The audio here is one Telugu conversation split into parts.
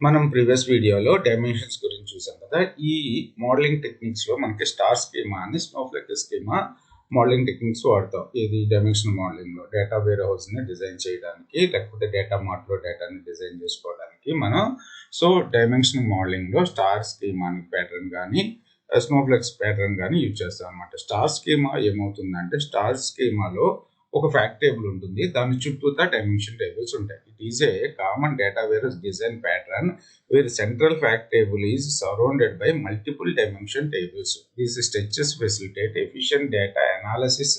మనం ప్రీవియస్ వీడియోలో డైమెన్షన్స్ గురించి చూసాం కదా. ఈ మోడలింగ్ టెక్నిక్స్ లో మనకి స్టార్ స్కీమా అని స్నోఫ్లేక్ స్కీమా మోడలింగ్ టెక్నిక్స్ వాడతాం. ఇది డైమెన్షన్ మోడలింగ్ లో డేటా వేర్ హౌస్ ని డిజైన్ చేయడానికి, లేకపోతే డేటా మార్ట్ లో డేటాని డిజైన్ చేసుకోవడానికి మనం డైమెన్షన్ మోడలింగ్ లో స్టార్ స్కీమా ప్యాటర్న్ కానీ స్నోఫ్లేక్స్ ప్యాటర్న్ కానీ యూజ్ చేస్తాం అనమాట. స్టార్ స్కీమా ఏమవుతుందంటే, స్టార్ స్కీమాలో ఒక ఫ్యాక్ట్ టేబుల్ ఉంటుంది, దాని చుట్టూతా డైమెన్షన్ టేబుల్స్ ఉంటాయి. It is a common data ware design pattern where central fact table is surrounded by multiple dimension tables. These structures facilitate efficient data analysis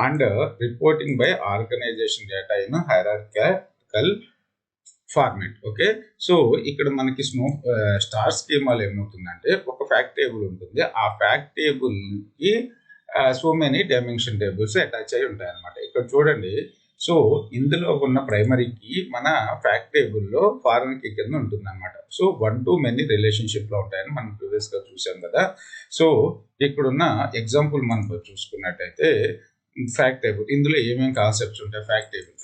and reporting by organisation data in hierarchical format. Okay, so ఇక్కడ మనకి స్టార్ స్కీమాలో ఏమవుతుందంటే, ఒక ఫ్యాక్ట్ టేబుల్ ఉంటుంది, ఆ ఫ్యాక్ట్ టేబుల్ కి so many dimension tables attach అయి ఉంటాయి అనమాట. ఇక్కడ చూడండి, సో ఇందులో ఉన్న ప్రైమరీకి మన ఫ్యాక్ట్ టేబుల్లో ఫారెన్ కీ కింద ఉంటుంది అనమాట. సో 1 to many రిలేషన్షిప్ లో ఉంటాయని మనం ప్రీవియస్ గా చూసాం కదా. సో ఇక్కడున్న ఎగ్జాంపుల్ మనం చూసుకున్నట్టయితే, ఫ్యాక్ట్ టేబుల్ ఇందులో ఏమేమి కాన్సెప్ట్స్ ఉంటాయి.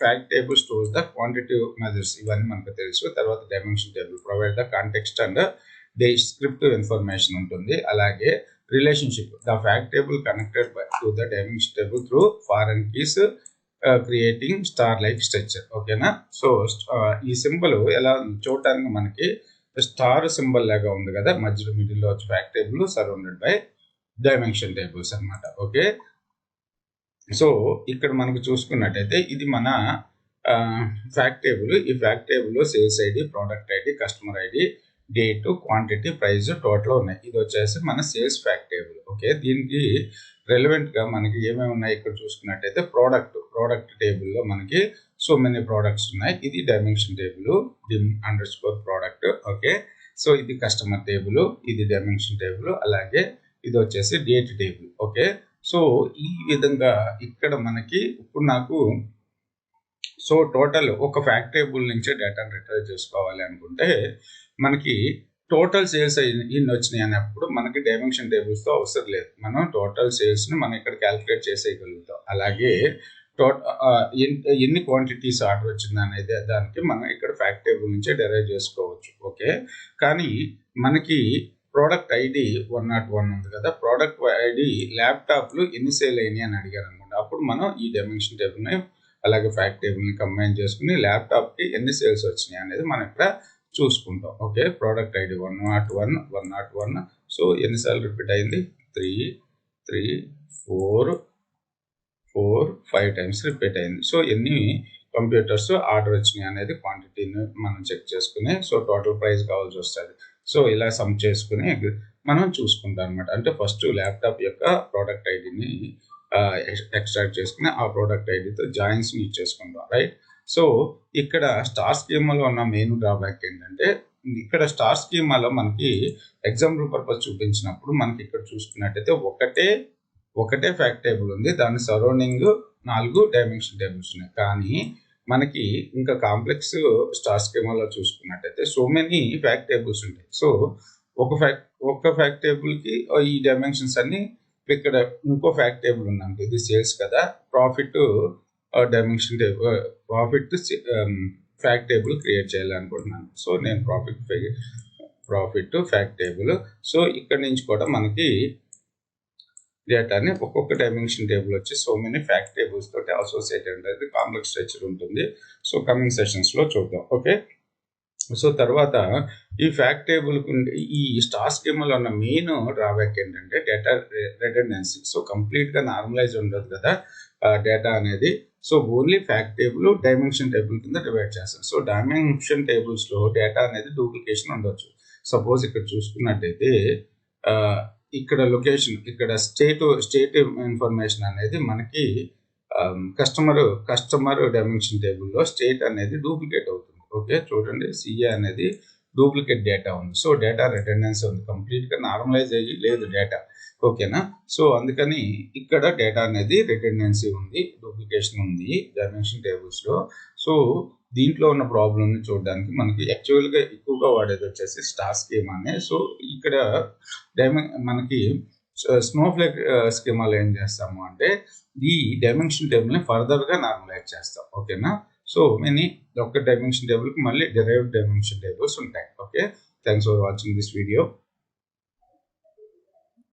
Fact table stores the quantitative measures, ఇవన్నీ మనకు తెలుసు. తర్వాత dimension table provide the context and descriptive information ఉంటుంది. అలాగే relationship, the fact table connected to the dimension table through foreign keys creating star like structure. ఓకేనా. సో ఈ సింబల్ ఎలా చూడటానికి మనకి స్టార్ సింబల్ లాగా ఉంది కదా, మధ్యలో మిడిల్ లో వచ్చి fact table surrounded by dimension tables అనమాట. ఓకే, సో ఇక్కడ మనకు చూసుకున్నట్టయితే ఇది మన ఫ్యాక్ట్ టేబుల్. ఈ ఫ్యాక్ట్ టేబుల్లో sales ID, product ID, customer ID, date, quantity, price total ఉన్నాయి. ఇది వచ్చేసి మన సేల్స్ ఫ్యాక్ట్ టేబుల్. ఓకే, దీనికి రెలవెంట్ గా మనకి ఏమేమి ఉన్నాయి ఇక్కడ చూసుకున్నట్టయితే, ప్రోడక్ట్ టేబుల్లో మనకి సో మెనీ ప్రోడక్ట్స్ ఉన్నాయి. ఇది డైమెన్షన్ టేబుల్ dim_ప్రోడక్ట్. ఓకే, సో ఇది కస్టమర్ టేబుల్, ఇది డైమెన్షన్ టేబుల్. అలాగే ఇది వచ్చేసి డేట్ టేబుల్. ఓకే, సో ఈ విధంగా ఇక్కడ మనకి ఇప్పుడు నాకు టోటల్ ఒక ఫ్యాక్ట్ టేబుల్ నుంచే డేటాను రిట్రైవ్ చేసుకోవాలి అనుకుంటే, మనకి టోటల్ సేల్స్ ఇన్ని వచ్చినాయి అన్నప్పుడు మనకి డైమెన్షన్ టేబుల్స్ తో అవసరం లేదు. మనం టోటల్ సేల్స్ ని మనం ఇక్కడ క్యాలిక్యులేట్ చేసేయగలుగుతాం. అలాగే ఎన్ని క్వాంటిటీస్ ఆర్డర్ వచ్చింది అనేది దానికి మనం ఇక్కడ ఫ్యాక్ట్ టేబుల్ నుంచే డెరైవ్ చేసుకోవచ్చు. ఓకే, కానీ మనకి ప్రోడక్ట్ ఐడి 101 ఉంది కదా, ప్రోడక్ట్ ఐడి ల్యాప్టాప్లు ఎన్ని సేల్ అయినాయి అని అడిగారు అనుకోండి, అప్పుడు మనం ఈ డైమెన్షన్ టేబుల్ ని అలాగే ఫ్యాక్ట్ టేబుల్ ని కంబైన్ చేసుకుని ల్యాప్టాప్ కి ఎన్ని సేల్స్ వచ్చినాయి అనేది మనం ఇక్కడ చూసుకుంటాం. Okay, product ID 101. సో ఎన్నిసార్లు రిపీట్ అయింది, 3 4 5 టైమ్స్ రిపీట్ అయింది. సో ఎన్ని కంప్యూటర్స్ ఆర్డర్ వచ్చినాయి అనేది క్వాంటిటీని మనం చెక్ చేసుకుని, సో టోటల్ ప్రైస్ కావాల్సి వస్తుంది. సో ఇలా సమ్ చేసుకుని మనం చూసుకుంటాం అనమాట. అంటే ఫస్ట్ ల్యాప్టాప్ యొక్క ప్రోడక్ట్ ఐడిని ఎక్స్ట్రాక్ట్ చేసుకుని ఆ ప్రోడక్ట్ ఐడితో జాయిన్స్ యూజ్ చేసుకుంటాం, రైట్. సో ఇక్కడ స్టార్ స్కీమాలో ఉన్న మెయిన్ డ్రాబ్యాక్ ఏంటంటే, ఇక్కడ స్టార్ స్కీమాలో మనకి ఎగ్జాంపుల్ పర్పస్ చూపించినప్పుడు మనకి ఇక్కడ చూసుకున్నట్టయితే ఒకటే ఫ్యాక్ట్ టేబుల్ ఉంది, దాని సరౌండింగ్ 4 డైమెన్షన్ టేబుల్స్ ఉన్నాయి. కానీ మనకి ఇంకా కాంప్లెక్స్ స్టార్ స్కీమాలో చూసుకున్నట్టయితే సో మెనీ ఫ్యాక్ట్ టేబుల్స్ ఉంటాయి. సో ఒక ఫ్యాక్ట్ టేబుల్ కి ఈ డైమెన్షన్స్ అన్ని, ఇక్కడ ఇంకో ఫ్యాక్ట్ టేబుల్ ఉందంటే ఇది సేల్స్ కదా, profit dimension table, profit fact table create చేయాలనుకుంటున్నాను. సో నేను ప్రాఫిట్ ఫ్యాక్ట్ టేబుల్. సో ఇక్కడ నుంచి కూడా మనకి డేటాని ఒక్కొక్క డైమెన్షన్ టేబుల్ వచ్చి సో మెనీ ఫ్యాక్ట్ టేబుల్స్ తోటి అసోసియేటెడ్ అనేది కాంప్లెక్స్ స్ట్రక్చర్ ఉంటుంది. సో కమింగ్ సెషన్స్ లో చూద్దాం. ఓకే, సో తర్వాత ఈ ఫ్యాక్ట్ టేబుల్ ఈ స్టార్ స్కీమాలో ఉన్న మెయిన్ డ్రాబ్యాక్ ఏంటంటే డేటా రిడెండెన్సీ. సో కంప్లీట్ గా నార్మలైజ్ ఉండదు కదా డేటా అనేది. So only fact table dimension table కింద డివైడ్ చేస్తాం. సో డైమెన్షన్ టేబుల్స్ లో డేటా అనేది డూప్లికేషన్ ఉండొచ్చు. సపోజ్ ఇక్కడ చూసుకున్నట్టయితే ఇక్కడ లొకేషన్, ఇక్కడ స్టేట్ ఇన్ఫర్మేషన్ అనేది మనకి కస్టమర్ డైమెన్షన్ టేబుల్లో స్టేట్ అనేది డూప్లికేట్ అవుతుంది. ఓకే, చూడండి, సిఏ అనేది డూప్లికేట్ డేటా ఉంది. సో డేటా రిడెండెన్సీ ఉంది, కంప్లీట్ గా నార్మలైజ్ అయ్యి లేదు డేటా. ఓకేనా. సో అందుకని ఇక్కడ డేటా అనేది రిడెండెన్సీ ఉంది, డూప్లికేషన్ ఉంది డైమెన్షన్ టేబుల్స్ లో. సో దీంట్లో ఉన్న ప్రాబ్లమ్ ని చూడడానికి మనకి యాక్చువల్ గా ఎక్కువగా వాడేది వచ్చేసి స్టార్ స్కీమా అనే. సో ఇక్కడ మనకి స్నోఫ్లేక్ స్కీమాలో ఏం చేస్తాము అంటే, ఈ డైమెన్షన్ టేబుల్ ని ఫర్దర్ గా నార్మలైజ్ చేస్తాం. ఓకేనా. సో మెనీ ఒక డైమెన్షన్ టేబుల్కి మళ్ళీ డిరైవ్డ్ డైమెన్షన్ టేబుల్స్ ఉంటాయి. Okay, thanks for watching this video.